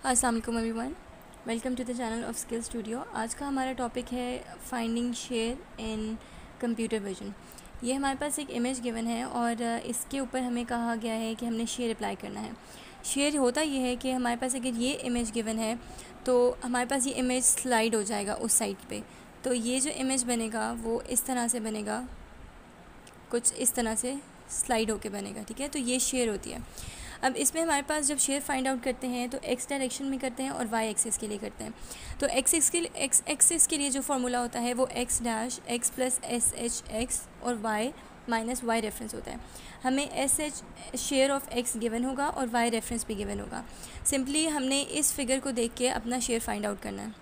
अस्सलाम वालेकुम everyone, welcome to the channel of skill studio. आज का हमारा टॉपिक है finding shear in computer vision. ये हमारे पास एक इमेज गिवन है और इसके ऊपर हमें कहा गया है कि हमने शेयर अप्लाई करना है। शेयर होता ये है कि हमारे पास अगर ये इमेज गिवन है तो हमारे पास ये इमेज स्लाइड हो जाएगा उस साइड पे। तो ये जो इमेज बनेगा वो इस तरह से बनेगा, कुछ इस तरह से स्लाइड होके बनेगा। ठीक है, तो ये शेयर होती है। अब इसमें हमारे पास जब शेयर फाइंड आउट करते हैं तो एक्स डायरेक्शन में करते हैं और वाई एक्सिस के लिए करते हैं। तो एक्स एक्सिस के लिए जो फार्मूला होता है वो x dash x plus S H x और वाई माइनस वाई रेफरेंस होता है। हमें S H share of x given होगा और वाई रेफरेंस भी गिवन होगा। सिंपली हमने इस फिगर को देख के अपना शेयर फाइंड आउट करना है।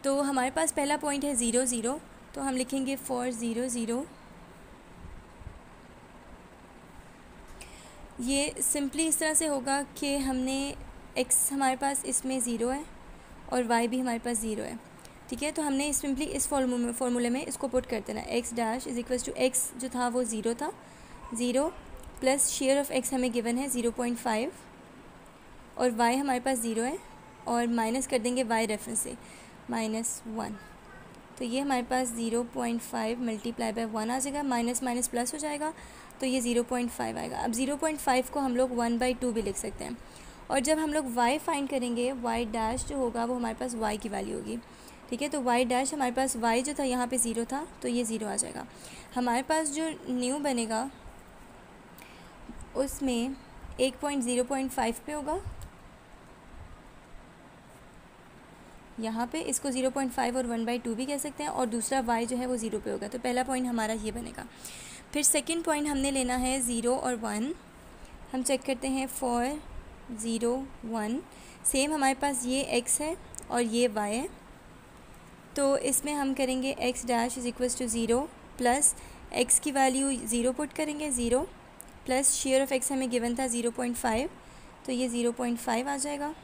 तो हमारे पास पहला पॉइंट है 0 0, तो हम लिखेंगे फॉर 0 0। ये सिंपली इस तरह से होगा कि हमने x हमारे पास इसमें 0 है और y भी हमारे पास 0 है। ठीक है, तो हमने सिंपली इस फार्मूले में इसको पुट कर देना। x dash is equal to x जो था वो 0 था, 0 प्लस शेयर ऑफ x हमें गिवन है 0.5 और y हमारे पास 0 है और माइनस कर देंगे y रेफरेंस से -1। तो ये हमारे पास 0.5 मल्टीप्लाई बाय 1 आ जाएगा, माइनस माइनस प्लस हो जाएगा तो ये 0.5 आएगा। अब 0.5 को हम लोग 1/2 भी लिख सकते हैं। और जब हम लोग y फाइंड करेंगे, y डैश जो होगा वो हमारे पास y की वैल्यू होगी। ठीक है, तो y डैश हमारे पास y जो था यहाँ पे 0 था तो ये 0 आ जाएगा। हमारे पास जो न्यू बनेगा उसमें 1.0.5 पे होगा, यहाँ पे इसको 0.5 और 1/2 भी कह सकते हैं, और दूसरा y जो है वो 0 पे होगा। तो पहला पॉइंट हमारा ये बनेगा। फिर सेकंड पॉइंट हमने लेना है 0 और 1। हम चेक करते हैं फॉर 0 1, सेम हमारे पास ये x है और ये y है। तो इसमें हम करेंगे x dash is equal to 0 plus x की वैल्यू 0 पुट करेंगे, 0 प्लस शेयर ऑफ x हमें गिवन था 0.5, तो ये 0.5 आ जाएगा।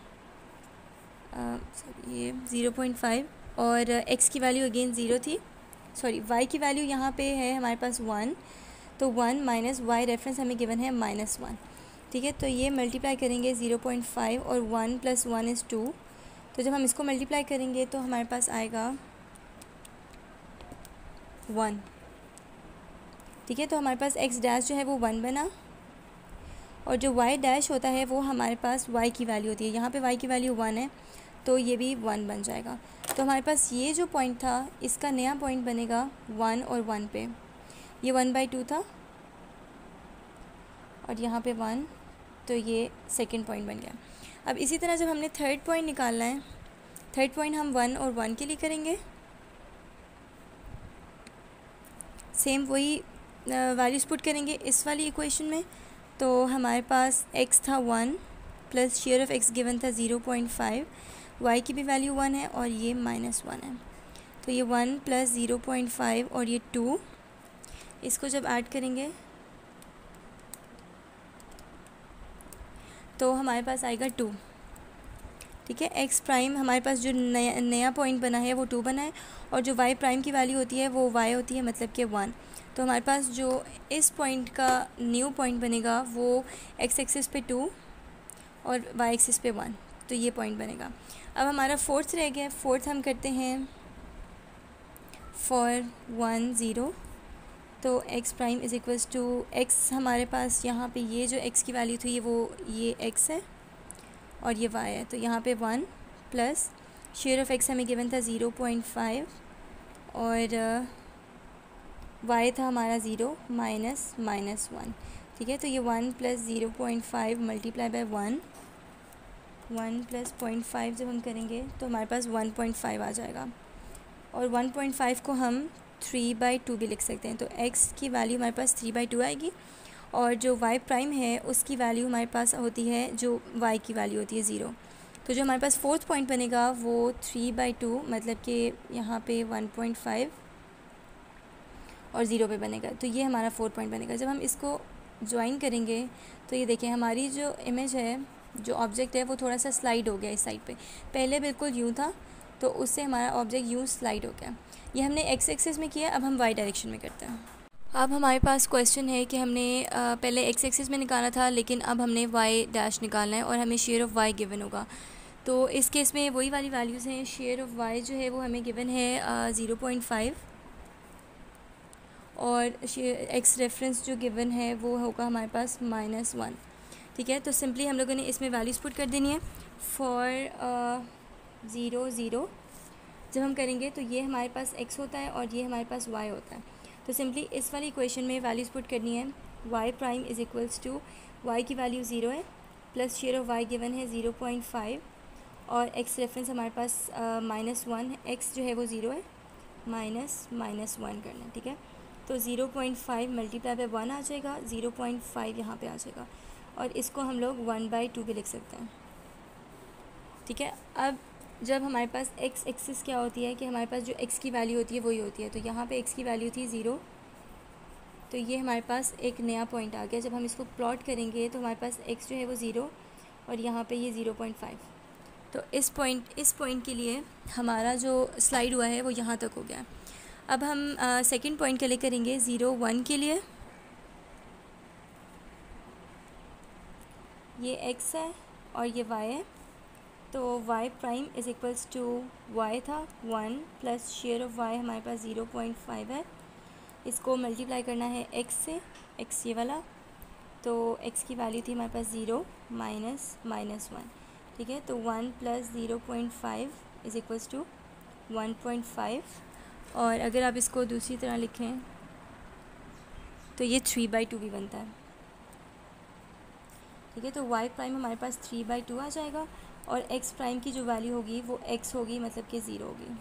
ये 0.5 और x की वैल्यू अगेन 0 थी, सॉरी y की वैल्यू यहाँ पे है हमारे पास 1, तो 1 माइनस y रेफरेंस हमें गिवन है -1। ठीक है, तो ये मल्टीप्लाई करेंगे 0.5 और 1 प्लस 1 इज़ 2। तो जब हम इसको मल्टीप्लाई करेंगे तो हमारे पास आएगा 1। ठीक है, तो हमारे पास x डैश जो है वो 1 बना और जो y डैश होता है वो हमारे पास y की वैल्यू होती है। यहाँ पे y की वैल्यू 1 है तो ये भी 1 बन जाएगा। तो हमारे पास ये जो पॉइंट था इसका नया पॉइंट बनेगा 1 और 1 पे। ये 1/2 था और यहाँ पे 1, तो ये सेकंड पॉइंट बन गया। अब इसी तरह जब हमने थर्ड पॉइंट निकालना है, थर्ड पॉइंट हम 1 और 1 के लिए करेंगे। सेम वही वैल्यूज़ पुट करेंगे इस वाली इक्वेशन में। तो हमारे पास x था 1 plus shear of x given था 0.5, y की भी वैल्यू 1 है और ये -1 है। तो ये 1 प्लस 0.5 और ये 2, इसको जब ऐड करेंगे तो हमारे पास आएगा 2। ठीक है, x प्राइम हमारे पास जो नया पॉइंट बना है वो 2 बना है और जो y प्राइम की वैल्यू होती है वो y होती है, मतलब कि 1। तो हमारे पास जो इस पॉइंट का न्यू पॉइंट बनेगा वो x एक्सिस पे 2 और y एक्सिस पे 1, तो ये पॉइंट बनेगा। अब हमारा फोर्थ रह गया। फोर्थ हम करते हैं फॉर 1 0, तो x prime is equals to x हमारे पास यहाँ पे ये जो x की वैल्यू थी वो ये x है और ये y है। तो यहाँ पे 1 प्लस शेयर ऑफ x हमें गिवन था 0.5 और y था हमारा 0 माइनस -1। ठीक है, तो ये 1 प्लस 0.5 मल्टीप्लाई बाय 1 प्लस 0.5 जब हम करेंगे तो हमारे पास 1.5 आ जाएगा और 1.5 को हम 3/2 भी लिख सकते हैं। तो x की वैल्यू हमारे पास 3/2 आएगी और जो y प्राइम है उसकी वैल्यू हमारे पास होती है, जो y की वैल्यू होती है 0। तो जो हमारे पास फोर्थ पॉइंट बनेगा वो 3/2, मतलब कि यहाँ पे 1.5 और 0 पे बनेगा। तो ये हमारा फोर्थ पॉइंट बनेगा। जब हम इसको ज्वाइन करेंगे तो ये देखें हमारी जो इमेज है, जो ऑब्जेक्ट है वो थोड़ा सा स्लाइड हो गया इस साइड पे। पहले बिल्कुल यूँ था तो उससे हमारा ऑब्जेक्ट यूँ स्लाइड हो गया। ये हमने x एक्सिस में किया, अब हम y डायरेक्शन में करते हैं। अब हमारे पास क्वेश्चन है कि हमने पहले एक्स एक्सिस में निकाला था, लेकिन अब हमने वाई डैश निकालना है और हमें शेयर ऑफ़ वाई गिवन होगा। तो इस केस में वही वाली वैल्यूज़ हैं। शेयर ऑफ़ वाई जो है वो हमें गिवन है 0.5 और एक्स रेफरेंस जो गिवन है वो होगा हमारे पास -1। ठीक है, तो सिंपली हम लोगों ने इसमें वैल्यूज़ पुट कर देनी है। फॉर 0 0 जब हम करेंगे तो ये हमारे पास x होता है और ये हमारे पास y होता है। तो सिंपली इस वाली इक्वेशन में वैल्यूज़ पुट करनी है। y prime is equals to y की वैल्यू 0 है plus shear of y given है 0.5 और x रेफरेंस हमारे पास -1 है। x जो है वो 0 है, -1 करना है। ठीक है, तो 0.5 मल्टीप्लाई बाय 1 आ जाएगा, 0.5 यहाँ पे आ जाएगा और इसको हम लोग 1/2 भी लिख सकते हैं। ठीक है, अब जब हमारे पास x एक्सिस क्या होती है कि हमारे पास जो x की वैल्यू होती है वही होती है। तो यहाँ पे x की वैल्यू थी 0, तो ये हमारे पास एक नया पॉइंट आ गया। जब हम इसको प्लॉट करेंगे तो हमारे पास x जो है वो 0 और यहाँ पे ये 0.5। तो इस पॉइंट के लिए हमारा जो स्लाइड हुआ है वो यहाँ तक हो गया। अब हम सेकंड पॉइंट के लिए करेंगे 0 1 के लिए। ये x है और ये y है, तो y prime is equals to y था 1 प्लस शेयर ऑफ y हमारे पास 0.5 है। इसको मल्टीप्लाई करना है x से, x ये वाला, तो x की वैल्यू थी हमारे पास 0 -1। ठीक है, तो 1 प्लस 0.5 इज़ इक्वल्स टू 1.5 और अगर आप इसको दूसरी तरह लिखें तो ये 3/2 भी बनता है। ठीक है, तो y प्राइम हमारे पास 3/2 आ जाएगा और x प्राइम की जो वैल्यू होगी वो x होगी, मतलब कि 0 होगी।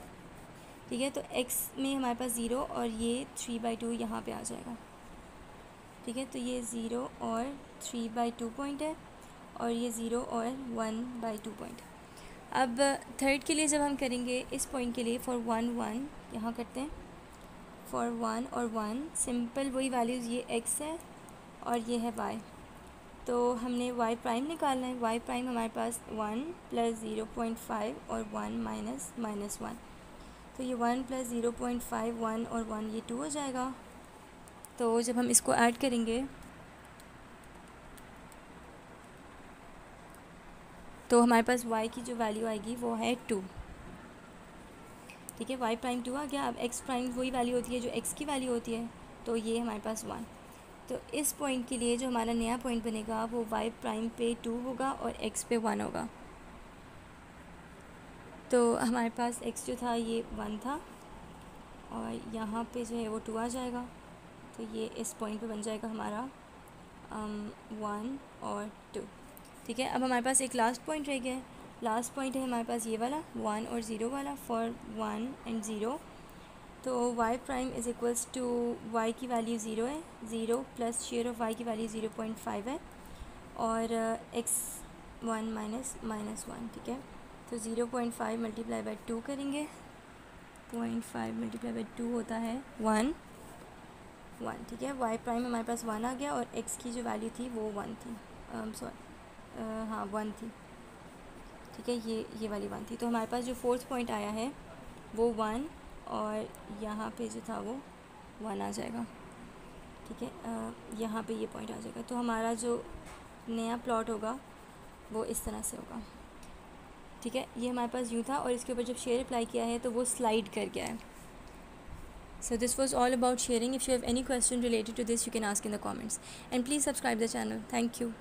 ठीक है, तो x में हमारे पास 0 और ये 3/2 यहाँ पे आ जाएगा। ठीक है, तो ये 0 और 3/2 पॉइंट है और ये 0 और 1/2 पॉइंट। अब थर्ड के लिए जब हम करेंगे इस पॉइंट के लिए फॉर 1 1 यहाँ करते हैं। फॉर 1 और 1 सिंपल वही वैल्यूज़, ये x है और ये है y। तो हमने y प्राइम निकालना है। y प्राइम हमारे पास 1 प्लस 0.5 और 1 -1। तो ये 1 प्लस 0.5 1 और 1 ये 2 हो जाएगा। तो जब हम इसको ऐड करेंगे तो हमारे पास y की जो वैल्यू आएगी वो है 2। ठीक है, y प्राइम 2 आ गया। अब x प्राइम वही वैल्यू होती है जो x की वैल्यू होती है, तो ये हमारे पास 1। तो इस पॉइंट के लिए जो हमारा नया पॉइंट बनेगा वो y प्राइम पे 2 होगा और x पे 1 होगा। तो हमारे पास x जो था ये 1 था और यहाँ पे जो है वो 2 आ जाएगा। तो ये इस पॉइंट पे बन जाएगा हमारा 1 और 2। ठीक है, अब हमारे पास एक लास्ट पॉइंट रह गया है। लास्ट पॉइंट है हमारे पास ये वाला 1 और 0 वाला, फॉर 1 एंड 0। तो y prime is equals to y की वैल्यू 0 है, 0 प्लस शेयर ऑफ y की वैल्यू 0.5 है और x 1 -1। ठीक है, तो 0.5 मल्टीप्लाई बाय 2 करेंगे, 0.5 मल्टीप्लाई बाय 2 होता है 1। ठीक है, y प्राइम हमारे पास 1 आ गया और x की जो वैल्यू थी वो 1 थी, हाँ 1 थी। ठीक है, ये वाली 1 थी। तो हमारे पास जो फोर्थ पॉइंट आया है वो 1 और यहाँ पे जो था वो 1 आ जाएगा। ठीक है, यहाँ पे ये पॉइंट आ जाएगा। तो हमारा जो नया प्लॉट होगा वो इस तरह से होगा। ठीक है, ये हमारे पास यूँ था और इसके ऊपर जब शेयर अप्लाई किया है तो वो स्लाइड कर गया है। So this was all about sharing. If you have any question related to this, you can ask in the comments. And please subscribe the channel. Thank you.